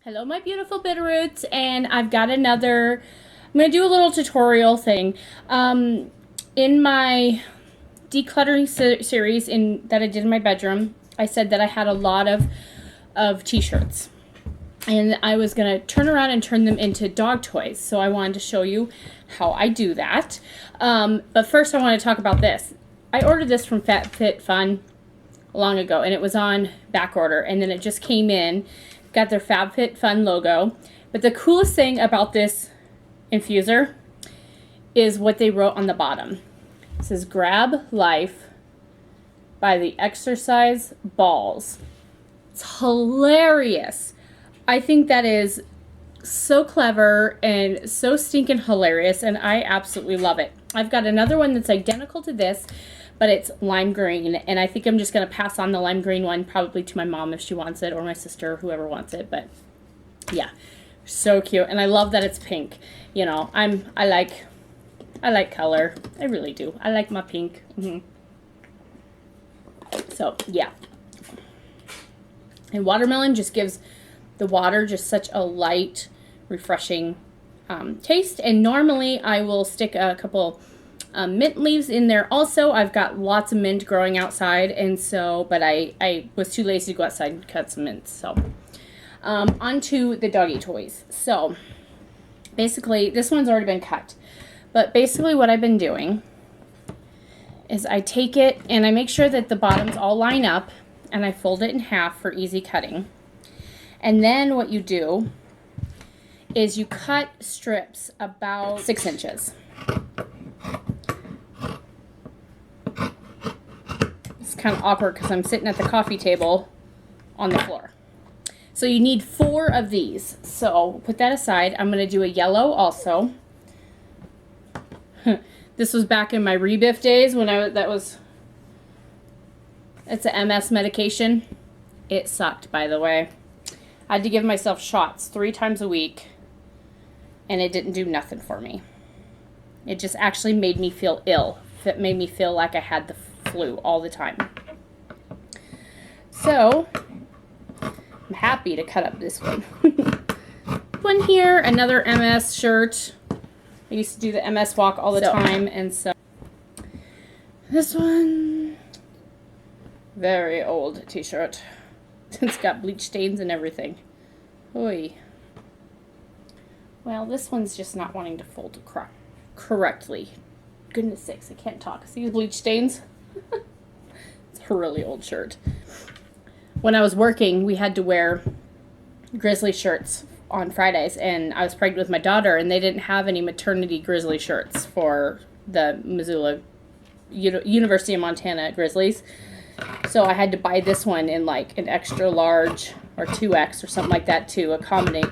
Hello my beautiful Bitterroots, and I've got another, I'm going to do a little tutorial thing. In my decluttering series that I did in my bedroom, I said that I had a lot of t-shirts. And I was going to turn around and turn them into dog toys. So I wanted to show you how I do that. But first I want to talk about this. I ordered this from FabFitFun long ago, and it was on back order, and then it just came in. Got their FabFitFun logo. But the coolest thing about this infuser is what they wrote on the bottom. It says, "Grab life by the exercise balls." It's hilarious. I think that is so clever and so stinking hilarious, and I absolutely love it. I've got another one that's identical to this, but it's lime green, and I think I'm just going to pass on the lime green one probably to my mom if she wants it, or my sister, whoever wants it. But yeah, so cute, and I love that it's pink. You know, I like color. I really do. I like my pink. So yeah, and watermelon just gives the water just such a light, refreshing taste. And normally I will stick a couple mint leaves in there also. I've got lots of mint growing outside, and so, but I was too lazy to go outside and cut some mint. So onto the doggy toys. So basically, this one's already been cut, but basically what I've been doing is I take it and I make sure that the bottoms all line up, and I fold it in half for easy cutting. And then what you do is you cut strips about 6 inches. It's kind of awkward because I'm sitting at the coffee table on the floor. So you need 4 of these. So put that aside. I'm going to do a yellow also. This was back in my Rebiff days when it's a MS medication. It sucked, by the way. I had to give myself shots 3 times a week, and it didn't do nothing for me. It just actually made me feel ill. It made me feel like I had the flu all the time. So, I'm happy to cut up this one. One here, another MS shirt. I used to do the MS walk all the time, and so this one, very old t-shirt. It's got bleach stains and everything. Oy. Well, this one's just not wanting to fold correctly. Goodness sakes, I can't talk. See the bleach stains? It's a really old shirt. When I was working, we had to wear grizzly shirts on Fridays, and I was pregnant with my daughter, and they didn't have any maternity grizzly shirts for the Missoula University of Montana Grizzlies. So I had to buy this one in like an extra large or 2X or something like that to accommodate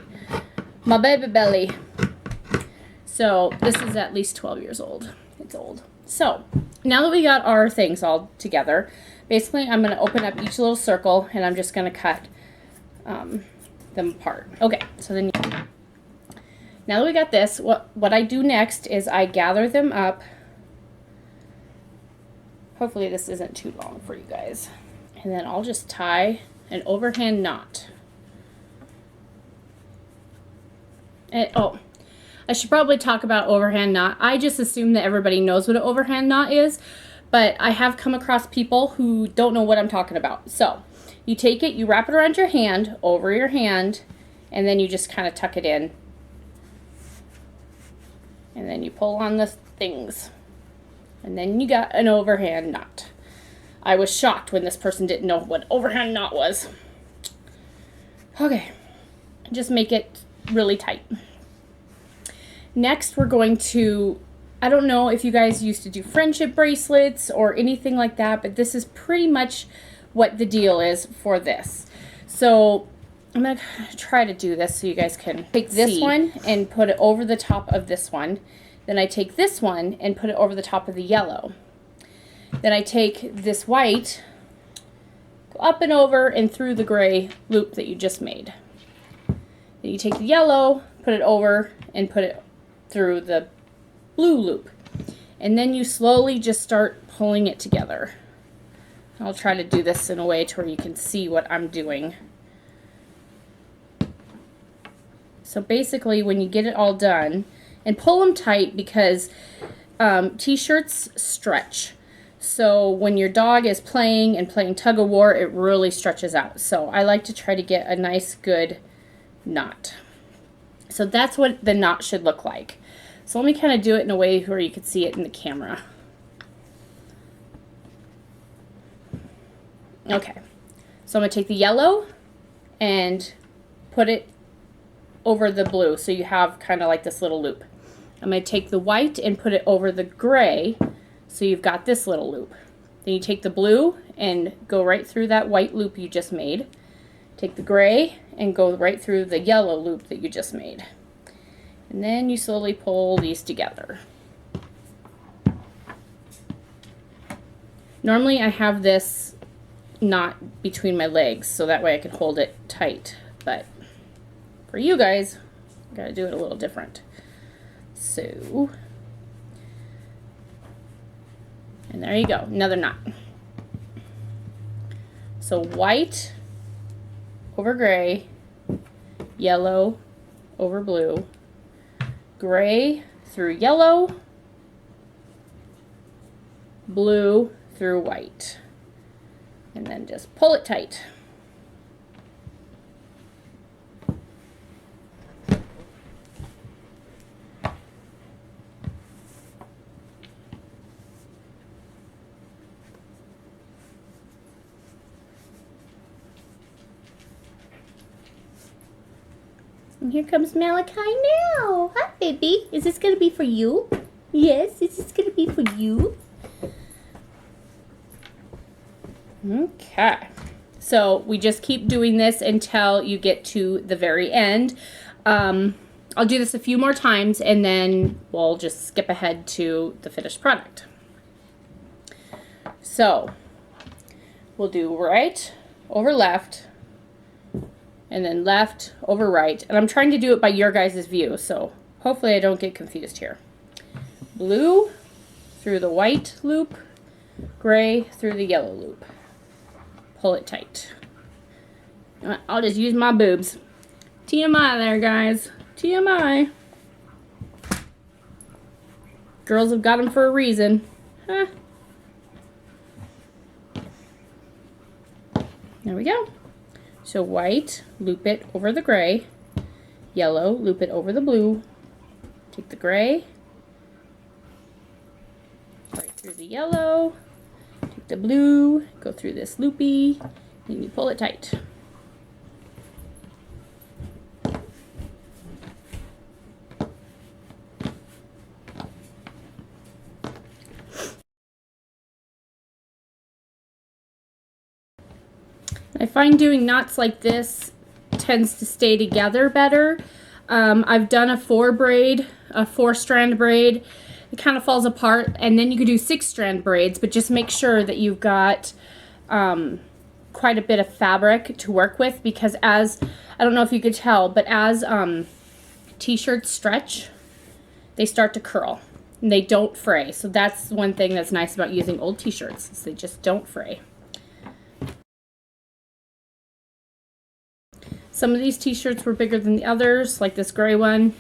my baby belly. So this is at least 12 years old. It's old. So now that we got our things all together, basically I'm going to open up each little circle, and I'm just going to cut them apart. Okay, so then now that we got this, what I do next is I gather them up. Hopefully this isn't too long for you guys. And then I'll just tie an overhand knot. And, oh, I should probably talk about overhand knot. I just assume that everybody knows what an overhand knot is, but I have come across people who don't know what I'm talking about. So you take it, you wrap it around your hand, over your hand, and then you just kind of tuck it in. And then you pull on the things. And then you got an overhand knot. I was shocked when this person didn't know what overhand knot was. Okay, just make it really tight. Next, we're going to, I don't know if you guys used to do friendship bracelets or anything like that, but this is pretty much what the deal is for this. So I'm going to try to do this so you guys can take this one and put it over the top of this one. Then I take this one and put it over the top of the yellow. Then I take this white, go up and over and through the gray loop that you just made. Then you take the yellow, put it over, and put it through the blue loop. And then you slowly just start pulling it together. I'll try to do this in a way to where you can see what I'm doing. So basically when you get it all done, and pull them tight because t-shirts stretch. So when your dog is playing tug of war, it really stretches out. So I like to try to get a nice good knot. So that's what the knot should look like. So let me kind of do it in a way where you can see it in the camera. Okay, so I'm going to take the yellow and put it over the blue, so you have kind of like this little loop. I'm going to take the white and put it over the gray, so you've got this little loop. Then you take the blue and go right through that white loop you just made. Take the gray and go right through the yellow loop that you just made. And then you slowly pull these together. Normally I have this knot between my legs so that way I can hold it tight, but for you guys, I gotta do it a little different. So, and there you go, another knot. So white over gray, yellow over blue, gray through yellow, blue through white. And then just pull it tight. And here comes Malachi now. Hi, baby. Is this going to be for you? Yes, is this going to be for you? Okay, so we just keep doing this until you get to the very end. I'll do this a few more times and then we'll just skip ahead to the finished product. So we'll do right over left and then left over right. And I'm trying to do it by your guys' view, so hopefully I don't get confused here. Blue through the white loop, gray through the yellow loop. Pull it tight. I'll just use my boobs. TMI there, guys. TMI. Girls have got them for a reason. Huh. There we go. So white, loop it over the gray. Yellow, loop it over the blue. Take the gray. Right through the yellow. Take the blue, go through this loopy, and you pull it tight. I find doing knots like this tends to stay together better. I've done a 4-strand braid. It kind of falls apart, and then you could do 6-strand braids, but just make sure that you've got quite a bit of fabric to work with, because as, I don't know if you could tell, but as t-shirts stretch, they start to curl and they don't fray. So that's one thing that's nice about using old t-shirts, is they just don't fray. Some of these t-shirts were bigger than the others, like this gray one.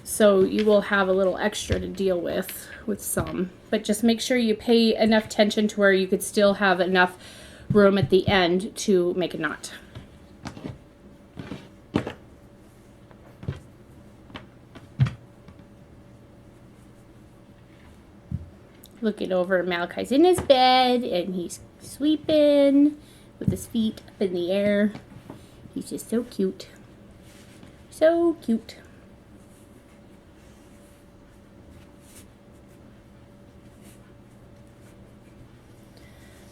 So you will have a little extra to deal with some. But just make sure you pay enough attention to where you could still have enough room at the end to make a knot. Looking over, Malachi's in his bed and he's sweeping with his feet up in the air. He's just so cute. So cute.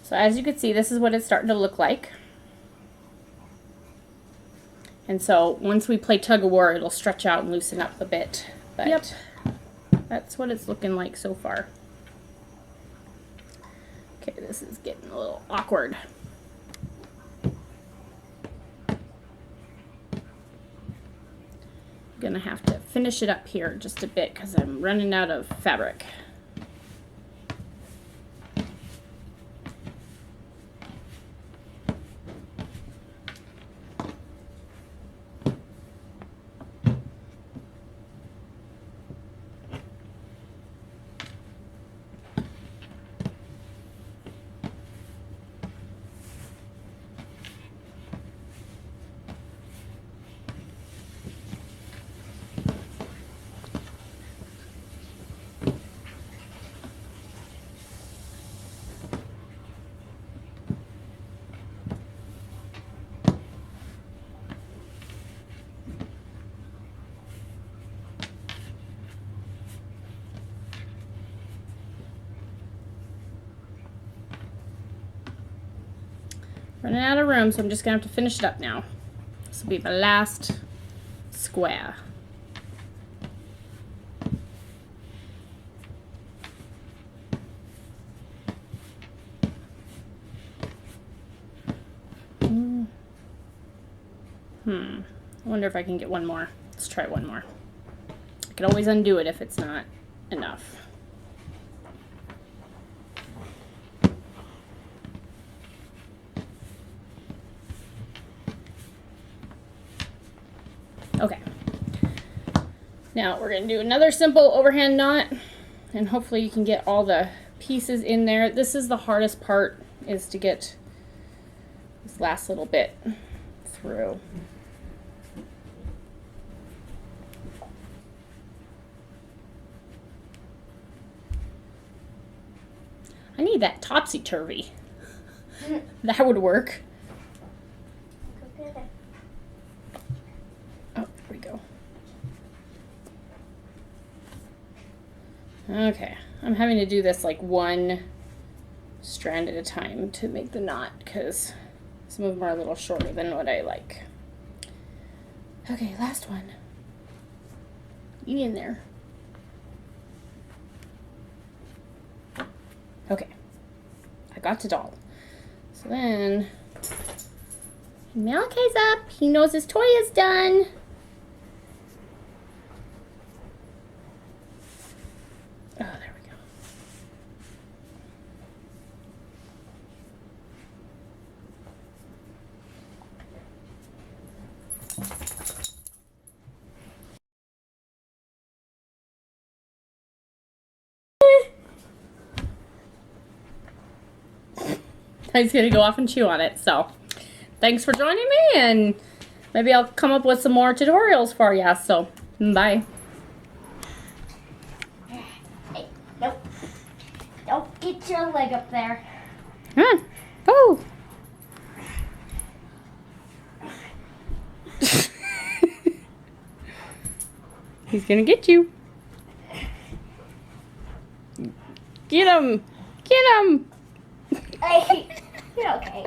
So as you can see, this is what it's starting to look like. And so once we play tug of war, it'll stretch out and loosen up a bit. But yep, that's what it's looking like so far. Okay, this is getting a little awkward. Gonna have to finish it up here just a bit because I'm running out of fabric. Running out of room, so I'm just gonna have to finish it up now. This will be my last square. I wonder if I can get one more. Let's try one more. I can always undo it if it's not enough. Okay. Now we're going to do another simple overhand knot, and hopefully you can get all the pieces in there. This is the hardest part, is to get this last little bit through. I need that topsy-turvy. That would work. Oh, there we go. Okay, I'm having to do this like one strand at a time to make the knot because some of them are a little shorter than what I like. Okay, last one. Get in there. Okay, I got it all. So then, Malachi's up. He knows his toy is done. Oh, there we go. He's gonna go off and chew on it. So, thanks for joining me, and maybe I'll come up with some more tutorials for you. So, bye. Hey, nope. Don't get your leg up there. Come on. Oh. He's gonna get you. Get him. Get him. Hey, you're okay.